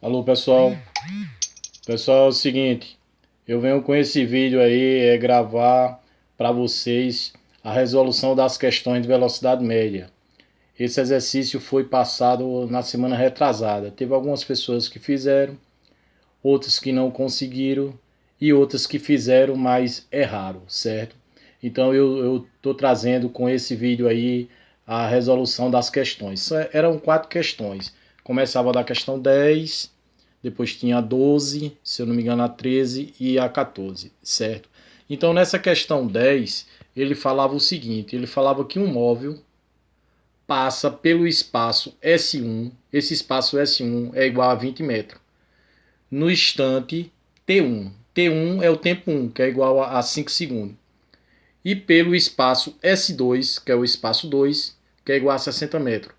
Alô pessoal, é o seguinte, eu venho com esse vídeo aí gravar para vocês a resolução das questões de velocidade média. Esse exercício foi passado na semana retrasada. Teve algumas pessoas que fizeram, outras que não conseguiram e outras que fizeram, mas erraram, certo? Então eu estou trazendo com esse vídeo aí a resolução das questões. Eram 4 questões. Começava da questão 10, depois tinha a 12, se eu não me engano a 13 e a 14, certo? Então nessa questão 10, ele falava o seguinte, ele falava que um móvel passa pelo espaço S1, esse espaço S1 é igual a 20 metros, no instante T1. T1 é o tempo 1, que é igual a 5 segundos. E pelo espaço S2, que é o espaço 2, que é igual a 60 metros,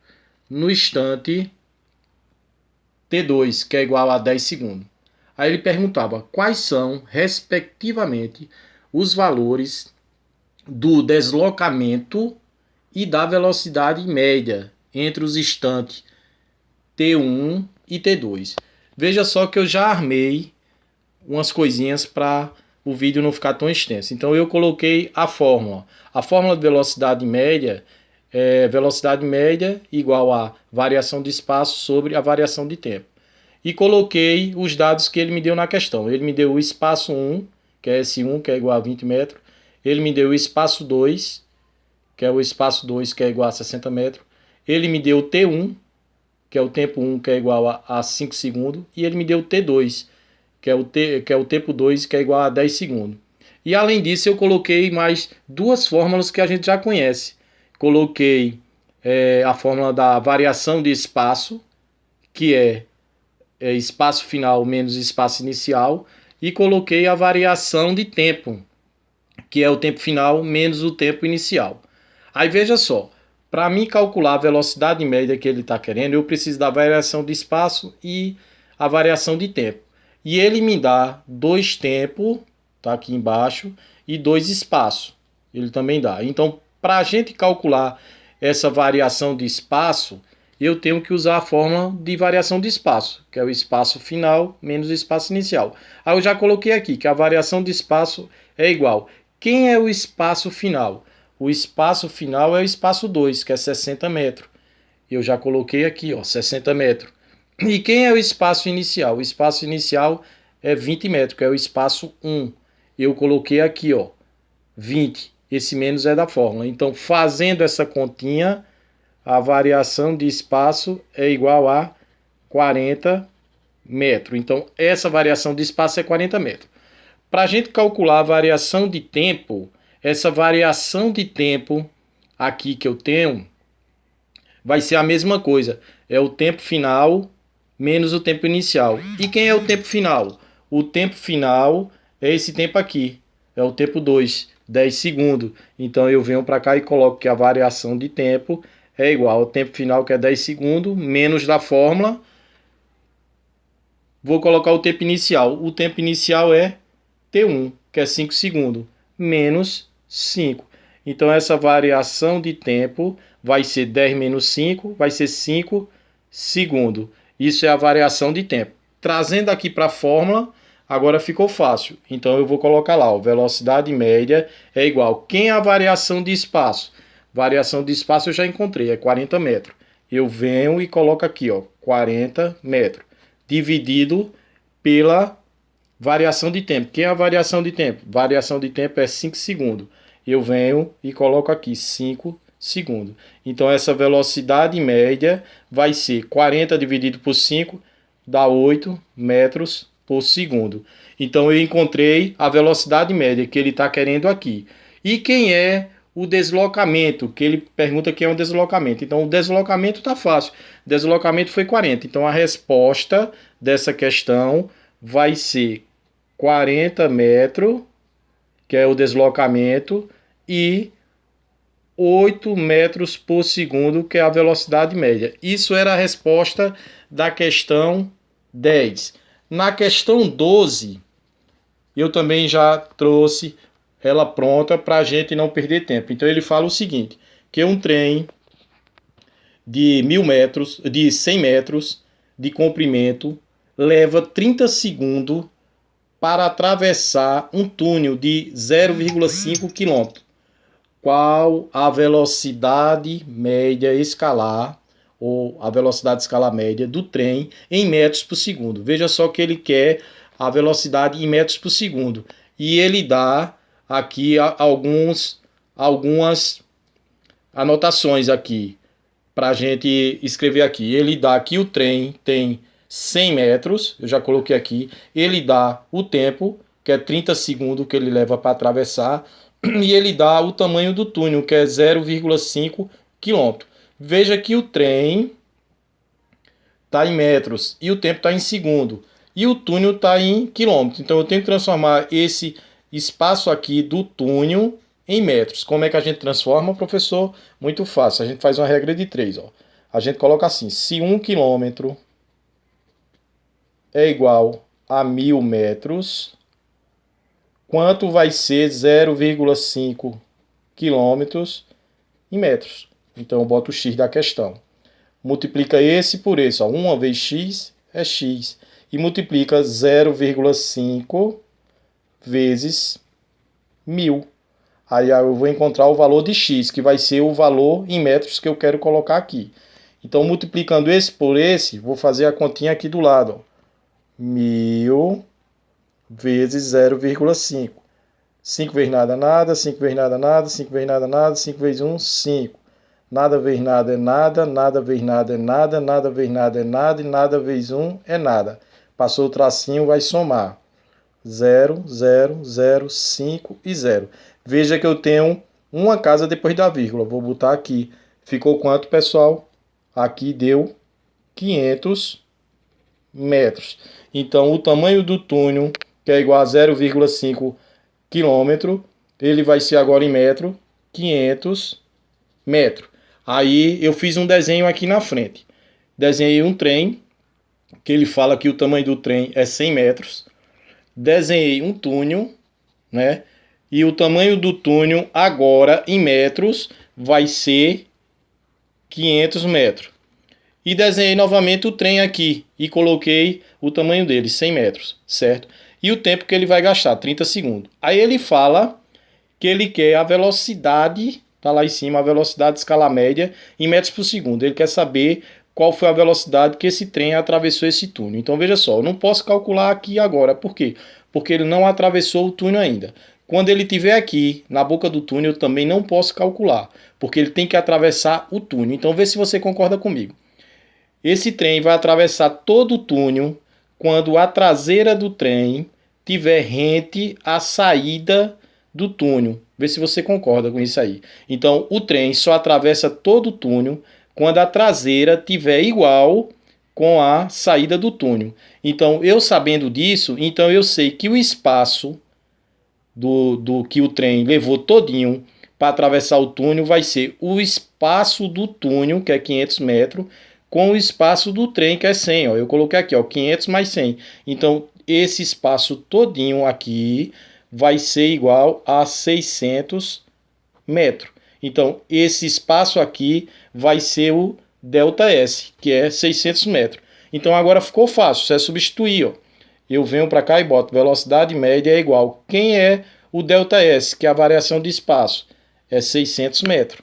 no instante T2, que é igual a 10 segundos. Aí ele perguntava quais são, respectivamente, os valores do deslocamento e da velocidade média entre os instantes T1 e T2. Veja só que eu já armei umas coisinhas para o vídeo não ficar tão extenso. Então eu coloquei a fórmula. A fórmula de velocidade média é velocidade média igual a variação de espaço sobre a variação de tempo. E coloquei os dados que ele me deu na questão. Ele me deu o espaço 1, que é S1, que é igual a 20 metros. Ele me deu o espaço 2, que é o espaço 2, que é igual a 60 metros. Ele me deu o T1, que é o tempo 1, que é igual a 5 segundos. E ele me deu o T2, que é o tempo 2, que é igual a 10 segundos. E além disso, eu coloquei mais duas fórmulas que a gente já conhece. Coloquei a fórmula da variação de espaço, que é espaço final menos espaço inicial, e coloquei a variação de tempo, que é o tempo final menos o tempo inicial. Aí veja só, para mim calcular a velocidade média que ele está querendo, eu preciso da variação de espaço e a variação de tempo. E ele me dá dois tempos, tá aqui embaixo, e dois espaços. Ele também dá. Então, para a gente calcular essa variação de espaço, eu tenho que usar a fórmula de variação de espaço, que é o espaço final menos o espaço inicial. Aí eu já coloquei aqui que a variação de espaço é igual. Quem é o espaço final? O espaço final é o espaço 2, que é 60 metros. Eu já coloquei aqui, ó, 60 metros. E quem é o espaço inicial? O espaço inicial é 20 metros, que é o espaço 1. Eu coloquei aqui, ó, 20. Esse menos é da fórmula. Então, fazendo essa continha, a variação de espaço é igual a 40 metros. Então, essa variação de espaço é 40 metros. Para a gente calcular a variação de tempo, essa variação de tempo aqui que eu tenho vai ser a mesma coisa. É o tempo final menos o tempo inicial. E quem é o tempo final? O tempo final é esse tempo aqui. É o tempo 2, 10 segundos. Então eu venho para cá e coloco que a variação de tempo é igual ao tempo final, que é 10 segundos, menos da fórmula. Vou colocar o tempo inicial. O tempo inicial é T1, que é 5 segundos, menos 5. Então essa variação de tempo vai ser 10 menos 5, vai ser 5 segundos. Isso é a variação de tempo. Trazendo aqui para a fórmula, agora ficou fácil. Então eu vou colocar lá, ó, velocidade média é igual. Quem é a variação de espaço? Variação de espaço eu já encontrei, é 40 metros. Eu venho e coloco aqui, ó, 40 metros, dividido pela variação de tempo. Quem é a variação de tempo? Variação de tempo é 5 segundos. Eu venho e coloco aqui 5 segundos. Então essa velocidade média vai ser 40 dividido por 5, dá 8 metros por segundo. Então eu encontrei a velocidade média que ele está querendo aqui. E quem é o deslocamento? Que ele pergunta quem é o deslocamento. Então o deslocamento está fácil. O deslocamento foi 40. Então a resposta dessa questão vai ser 40 metros, que é o deslocamento, e 8 metros por segundo, que é a velocidade média. Isso era a resposta da questão 10. Na questão 12, eu também já trouxe ela pronta para a gente não perder tempo. Então ele fala o seguinte, que um trem de 1.000 metros, de 100 metros de comprimento, leva 30 segundos para atravessar um túnel de 0,5 km. Qual a velocidade média escalar, ou a velocidade escalar média do trem em metros por segundo? Veja só que ele quer a velocidade em metros por segundo. E ele dá aqui algumas anotações aqui para a gente escrever aqui. Ele dá que o trem tem 100 metros, eu já coloquei aqui. Ele dá o tempo, que é 30 segundos que ele leva para atravessar, e ele dá o tamanho do túnel, que é 0,5 km. Veja que o trem está em metros e o tempo está em segundo. E o túnel está em quilômetros. Então eu tenho que transformar esse espaço aqui do túnel em metros. Como é que a gente transforma, professor? Muito fácil. A gente faz uma regra de 3. Ó. A gente coloca assim: se 1 quilômetro é igual a 1000 metros, quanto vai ser 0,5 quilômetros em metros? Então eu boto o x da questão. Multiplica esse por esse. Ó. 1 vezes x é x. E multiplica 0,5 vezes 1000. Aí eu vou encontrar o valor de x, que vai ser o valor em metros que eu quero colocar aqui. Então, multiplicando esse por esse, vou fazer a continha aqui do lado. Ó. 1000 vezes 0,5. 5 vezes nada, nada. 5 vezes nada, nada. 5 vezes nada, nada. 5 vezes 1, 5. Nada vezes nada é nada. Nada vezes nada é nada. Nada vezes nada é nada. E nada vezes 1 é nada. Passou o tracinho, vai somar. 0, 0, 0, 5 e 0. Veja que eu tenho uma casa depois da vírgula. Vou botar aqui. Ficou quanto, pessoal? Aqui deu 500 metros. Então, o tamanho do túnel, que é igual a 0,5 quilômetro, ele vai ser agora em metro, 500 metros. Aí eu fiz um desenho aqui na frente. Desenhei um trem, que ele fala que o tamanho do trem é 100 metros. Desenhei um túnel, né? E o tamanho do túnel agora em metros vai ser 500 metros. E desenhei novamente o trem aqui e coloquei o tamanho dele, 100 metros, certo? E o tempo que ele vai gastar, 30 segundos. Aí ele fala que ele quer a velocidade, tá lá em cima, a velocidade de escala média em metros por segundo. Ele quer saber qual foi a velocidade que esse trem atravessou esse túnel. Então veja só, eu não posso calcular aqui agora. Por quê? Porque ele não atravessou o túnel ainda. Quando ele estiver aqui, na boca do túnel, eu também não posso calcular, porque ele tem que atravessar o túnel. Então vê se você concorda comigo. Esse trem vai atravessar todo o túnel quando a traseira do trem tiver rente à saída do túnel. Vê se você concorda com isso aí. Então, o trem só atravessa todo o túnel quando a traseira tiver igual com a saída do túnel. Então, eu sabendo disso, então eu sei que o espaço do que o trem levou todinho para atravessar o túnel vai ser o espaço do túnel, que é 500 metros, com o espaço do trem, que é 100. Ó. Eu coloquei aqui, ó, 500 mais 100. Então, esse espaço todinho aqui vai ser igual a 600 metros. Então, esse espaço aqui vai ser o ΔS, que é 600 metros. Então, agora ficou fácil, você é substituir. Ó. Eu venho para cá e boto velocidade média é igual. Quem é o ΔS, que é a variação de espaço? É 600 metros.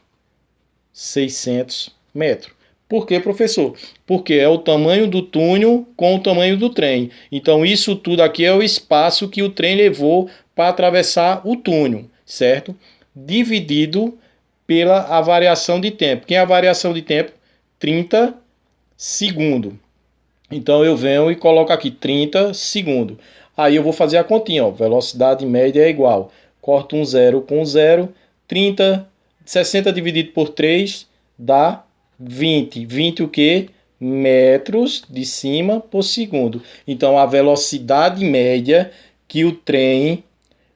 600 metros. Por quê, professor? Porque é o tamanho do túnel com o tamanho do trem. Então, isso tudo aqui é o espaço que o trem levou para atravessar o túnel, certo? Dividido pela a variação de tempo. Quem é a variação de tempo? 30 segundos. Então, eu venho e coloco aqui 30 segundos. Aí eu vou fazer a continha. Ó. Velocidade média é igual. Corto um zero com zero. 60 dividido por 3 dá 20. 20 o quê? Metros de cima por segundo. Então, a velocidade média que o trem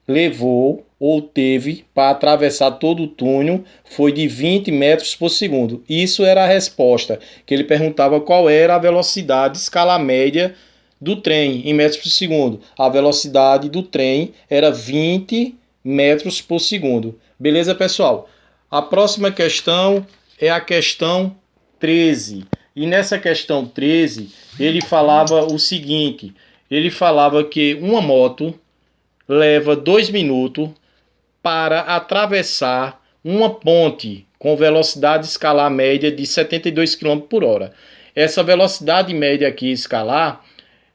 levou ou teve para atravessar todo o túnel foi de 20 metros por segundo. Isso era a resposta, que ele perguntava qual era a velocidade escala média do trem em metros por segundo. A velocidade do trem era 20 metros por segundo. Beleza, pessoal? A próxima questão é a questão 13, E nessa questão 13, ele falava o seguinte, ele falava que uma moto leva 2 minutos para atravessar uma ponte com velocidade escalar média de 72 km por hora. Essa velocidade média aqui escalar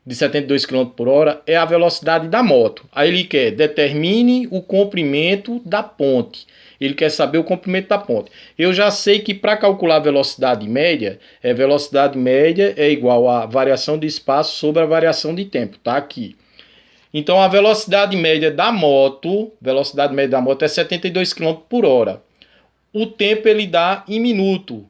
de 72 km por hora é a velocidade da moto. Aí ele quer determine o comprimento da ponte. Ele quer saber o comprimento da ponte. Eu já sei que para calcular a velocidade média é igual a variação de espaço sobre a variação de tempo, tá aqui. Então a velocidade média da moto é 72 km por hora. O tempo ele dá em minuto,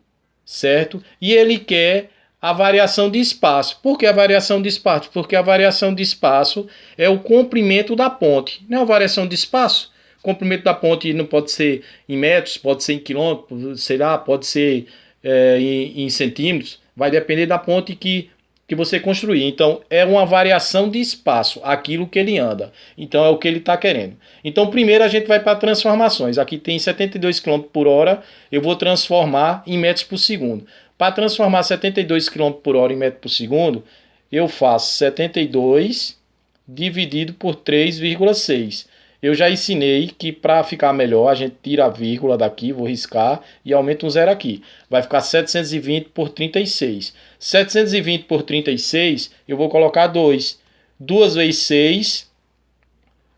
certo? E ele quer a variação de espaço. Por que a variação de espaço? Porque a variação de espaço é o comprimento da ponte. Não é a variação de espaço? O comprimento da ponte não pode ser em metros, pode ser em quilômetros, sei lá, pode ser em centímetros. Vai depender da ponte que você construir. Então, é uma variação de espaço, aquilo que ele anda. Então, é o que ele está querendo. Então, primeiro a gente vai para transformações. Aqui tem 72 km por hora, eu vou transformar em metros por segundo. Para transformar 72 km por hora em metros por segundo, eu faço 72 dividido por 3,6. Eu já ensinei que para ficar melhor, a gente tira a vírgula daqui, vou riscar e aumenta um zero aqui. Vai ficar 720 por 36. 720 por 36, eu vou colocar 2. 2 vezes 6,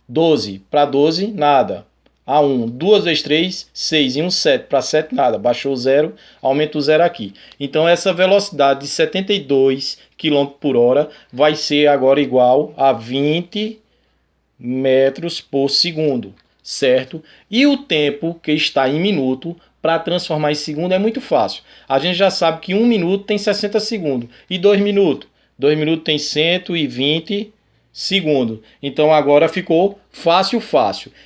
12. Para 12, nada. A1. 2 vezes 3, 6. E 1, 7. Para 7, nada. Baixou o zero, aumenta o zero aqui. Então, essa velocidade de 72 km por hora vai ser agora igual a 20 metros por segundo, certo? E o tempo que está em minuto para transformar em segundo é muito fácil. A gente já sabe que 1 minuto tem 60 segundos. E 2 minutos? 2 minutos tem 120 segundos. Então agora ficou fácil.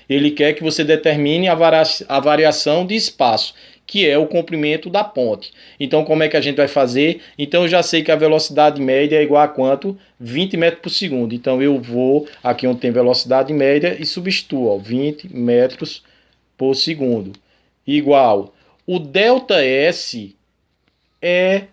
Ele quer que você determine a variação de espaço, que é o comprimento da ponte. Então como é que a gente vai fazer? Então eu já sei que a velocidade média é igual a quanto? 20 metros por segundo. Então eu vou aqui onde tem velocidade média e substituo, ó, 20 metros por segundo. Igual. O ΔS é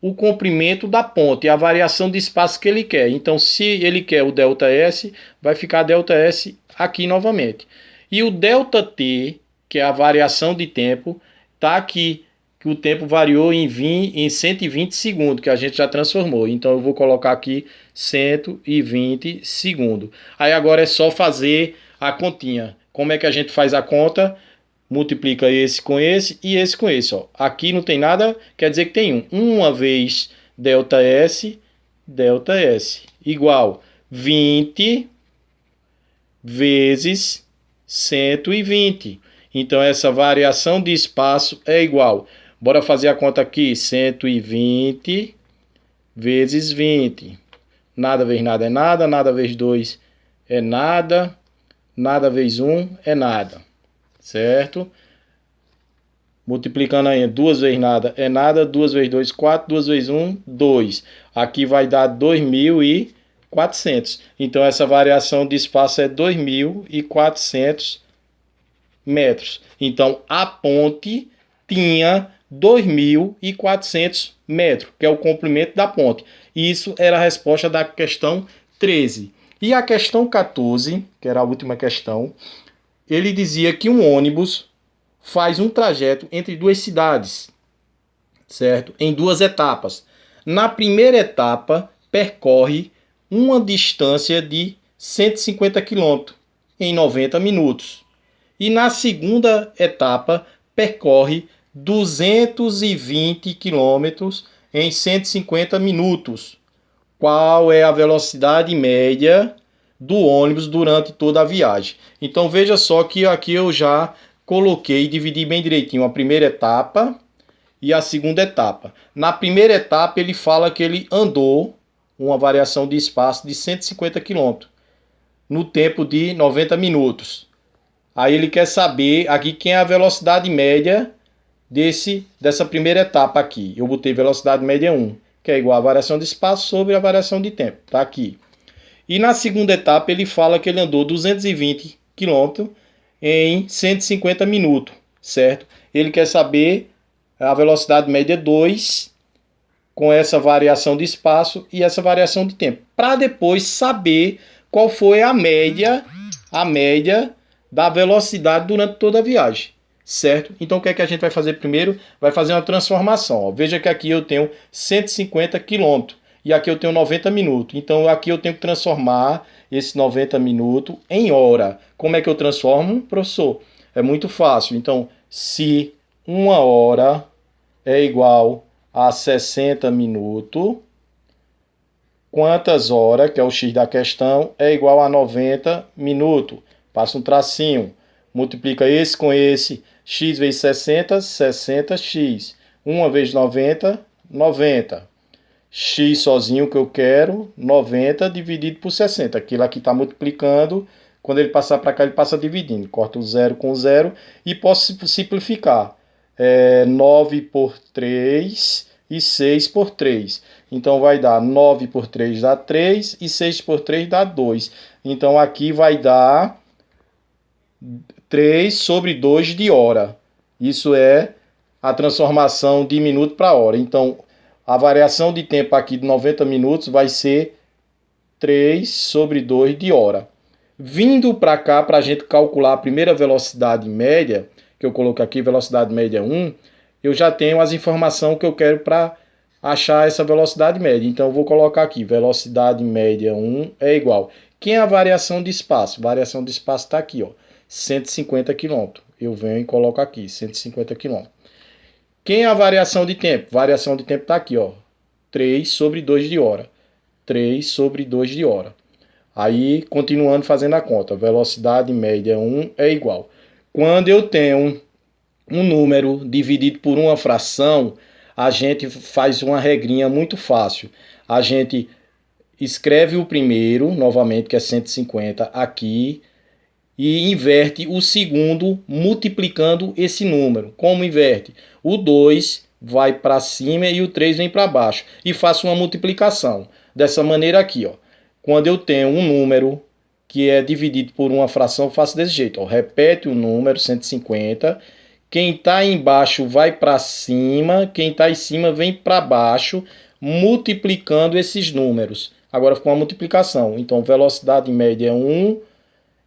o comprimento da ponte, a variação de espaço que ele quer. Então, se ele quer o ΔS, vai ficar ΔS aqui novamente. E o ΔT, que é a variação de tempo, está aqui, que o tempo variou em 120 segundos, que a gente já transformou. Então, eu vou colocar aqui 120 segundos. Aí agora é só fazer a continha. Como é que a gente faz a conta? Multiplica esse com esse e esse com esse. Ó. Aqui não tem nada, quer dizer que tem 1. 1 vez ΔS, igual 20 vezes 120. Então, essa variação de espaço é igual. Bora fazer a conta aqui. 120 vezes 20. Nada vezes nada é nada. Nada vezes 2 é nada. Nada vezes 1 é nada. Certo? Multiplicando aí. 2 vezes nada é nada. 2 vezes 2, 4. 2 vezes 1, 2. Aqui vai dar 2.400. Então, essa variação de espaço é 2.400 metros. Então, a ponte tinha 2.400 metros, que é o comprimento da ponte. Isso era a resposta da questão 13. E a questão 14, que era a última questão, ele dizia que um ônibus faz um trajeto entre duas cidades, certo? Em 2 etapas. Na primeira etapa, percorre uma distância de 150 km em 90 minutos. E na segunda etapa, percorre 220 km em 150 minutos. Qual é a velocidade média do ônibus durante toda a viagem? Então veja só que aqui eu já coloquei, dividi bem direitinho a primeira etapa e a segunda etapa. Na primeira etapa ele fala que ele andou uma variação de espaço de 150 km no tempo de 90 minutos. Aí ele quer saber aqui quem é a velocidade média dessa primeira etapa aqui. Eu botei velocidade média 1, que é igual a variação de espaço sobre a variação de tempo. Tá aqui. E na segunda etapa ele fala que ele andou 220 km em 150 minutos, certo? Ele quer saber a velocidade média 2 com essa variação de espaço e essa variação de tempo, para depois saber qual foi a média da velocidade durante toda a viagem, certo? Então o que é que a gente vai fazer primeiro? Vai fazer uma transformação. Ó. Veja que aqui eu tenho 150 km e aqui eu tenho 90 minutos. Então aqui eu tenho que transformar esse 90 minutos em hora. Como é que eu transformo, professor? É muito fácil. Então, se 1 hora é igual a 60 minutos, quantas horas, que é o x da questão, é igual a 90 minutos? Passa um tracinho, multiplica esse com esse, x vezes 60, 60x. 1 vezes 90, 90. X sozinho que eu quero, 90 dividido por 60. Aquilo aqui está multiplicando, quando ele passar para cá ele passa dividindo. Corta o zero com zero e posso simplificar. 9 por 3 e 6 por 3. Então vai dar 9 por 3 dá 3 e 6 por 3 dá 2. Então aqui vai dar 3 sobre 2 de hora. Isso é a transformação de minuto para hora. Então a variação de tempo aqui de 90 minutos vai ser 3 sobre 2 de hora. Vindo para cá, para a gente calcular a primeira velocidade média, que eu coloco aqui, velocidade média 1, eu já tenho as informações que eu quero para achar essa velocidade média. Então, eu vou colocar aqui, velocidade média 1 é igual. Quem é a variação de espaço? Variação de espaço está aqui, ó, 150 km. Eu venho e coloco aqui, 150 km. Quem é a variação de tempo? Variação de tempo está aqui, ó, 3 sobre 2 de hora. 3 sobre 2 de hora. Aí, continuando fazendo a conta, velocidade média 1 é igual. Quando eu tenho um número dividido por uma fração, a gente faz uma regrinha muito fácil. A gente escreve o primeiro, novamente, que é 150, aqui, e inverte o segundo multiplicando esse número. Como inverte? O 2 vai para cima e o 3 vem para baixo. E faço uma multiplicação. Dessa maneira aqui, ó. Quando eu tenho um número que é dividido por uma fração, eu faço desse jeito. Ó. Repete o número, 150. Quem está embaixo vai para cima, quem está em cima vem para baixo, multiplicando esses números. Agora ficou uma multiplicação. Então, velocidade média 1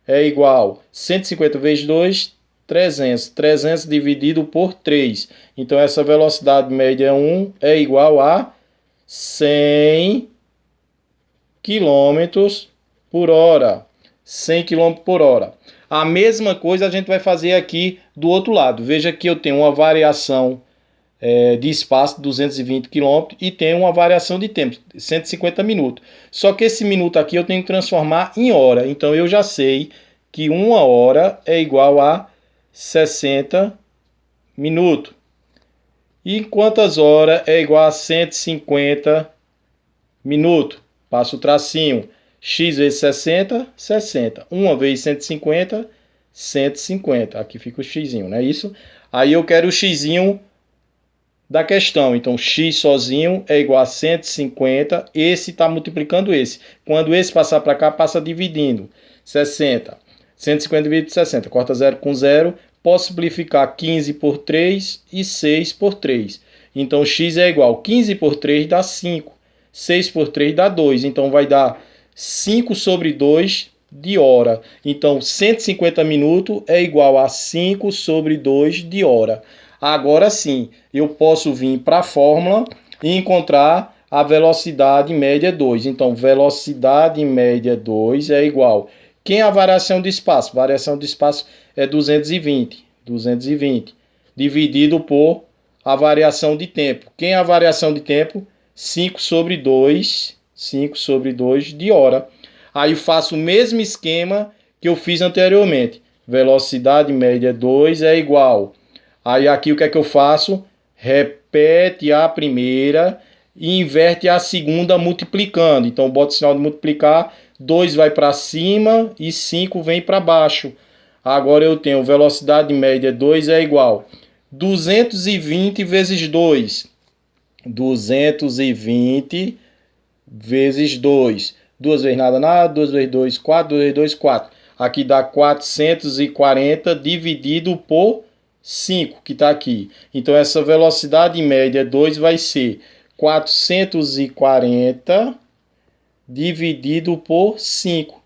é igual 150 vezes 2, 300. 300 dividido por 3. Então, essa velocidade média 1 é igual a 100 km por hora. 100 km por hora. A mesma coisa a gente vai fazer aqui do outro lado. Veja que eu tenho uma variação de espaço, 220 km, e tenho uma variação de tempo, 150 minutos. Só que esse minuto aqui eu tenho que transformar em hora. Então eu já sei que 1 hora é igual a 60 minutos. E quantas horas é igual a 150 minutos? Passo o tracinho. X vezes 60, 60. 1 vezes 150, 150. Aqui fica o x, não é isso? Aí eu quero o x da questão. Então, x sozinho é igual a 150. Esse está multiplicando esse. Quando esse passar para cá, passa dividindo. 60. 150 dividido por 60. Corta 0 com 0. Posso simplificar 15 por 3 e 6 por 3. Então, x é igual. 15 por 3 dá 5. 6 por 3 dá 2. Então, vai dar 5 sobre 2 de hora. Então, 150 minutos é igual a 5 sobre 2 de hora. Agora sim, eu posso vir para a fórmula e encontrar a velocidade média 2. Então, velocidade média 2 é igual. Quem é a variação de espaço? Variação de espaço é 220. 220 dividido por a variação de tempo. Quem é a variação de tempo? 5 sobre 2. 5 sobre 2 de hora. Aí faço o mesmo esquema que eu fiz anteriormente. Velocidade média 2 é igual. Aí aqui o que é que eu faço? Repete a primeira e inverte a segunda multiplicando. Então boto o sinal de multiplicar, 2 vai para cima e 5 vem para baixo. Agora eu tenho velocidade média 2 é igual 220 vezes 2. 220 vezes 2. 2 vezes nada, nada. 2 vezes 2, 4. 2 vezes 2, 4. Aqui dá 440 dividido por 5, que está aqui. Então, essa velocidade média 2 vai ser 440 dividido por 5.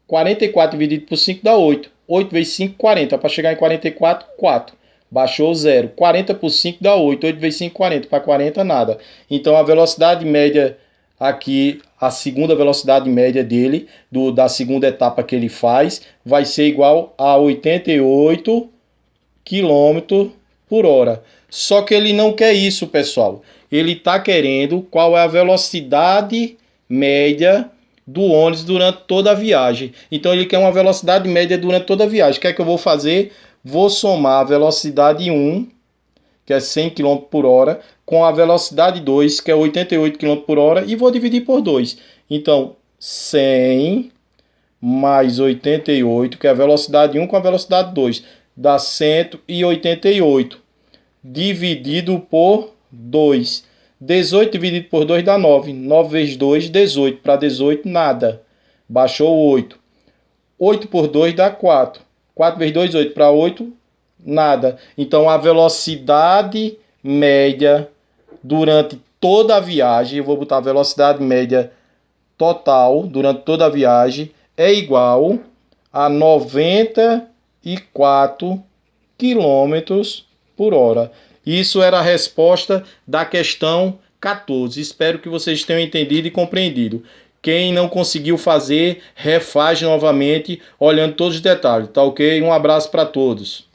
44 dividido por 5 dá 8. 8 vezes 5, 40. Para chegar em 44, 4. Baixou 0. 40 por 5 dá 8. 8 vezes 5, 40. Para 40, nada. Então, a velocidade média aqui, a segunda velocidade média dele, da segunda etapa que ele faz, vai ser igual a 88 km por hora. Só que ele não quer isso, pessoal. Ele está querendo qual é a velocidade média do ônibus durante toda a viagem. Então ele quer uma velocidade média durante toda a viagem. O que é que eu vou fazer? Vou somar a velocidade 1, que é 100 km por hora, com a velocidade 2, que é 88 km por hora, e vou dividir por 2. Então, 100 mais 88, que é a velocidade 1 com a velocidade 2, dá 188, dividido por 2. 18 dividido por 2 dá 9. 9 vezes 2, 18. Para 18, nada. Baixou 8. 8 por 2 dá 4. 4 vezes 2, 8. Para 8, nada. Então, a velocidade média durante toda a viagem, eu vou botar a velocidade média total durante toda a viagem, é igual a 94 km por hora. Isso era a resposta da questão 14. Espero que vocês tenham entendido e compreendido. Quem não conseguiu fazer, refaz novamente, olhando todos os detalhes, tá ok? Um abraço para todos.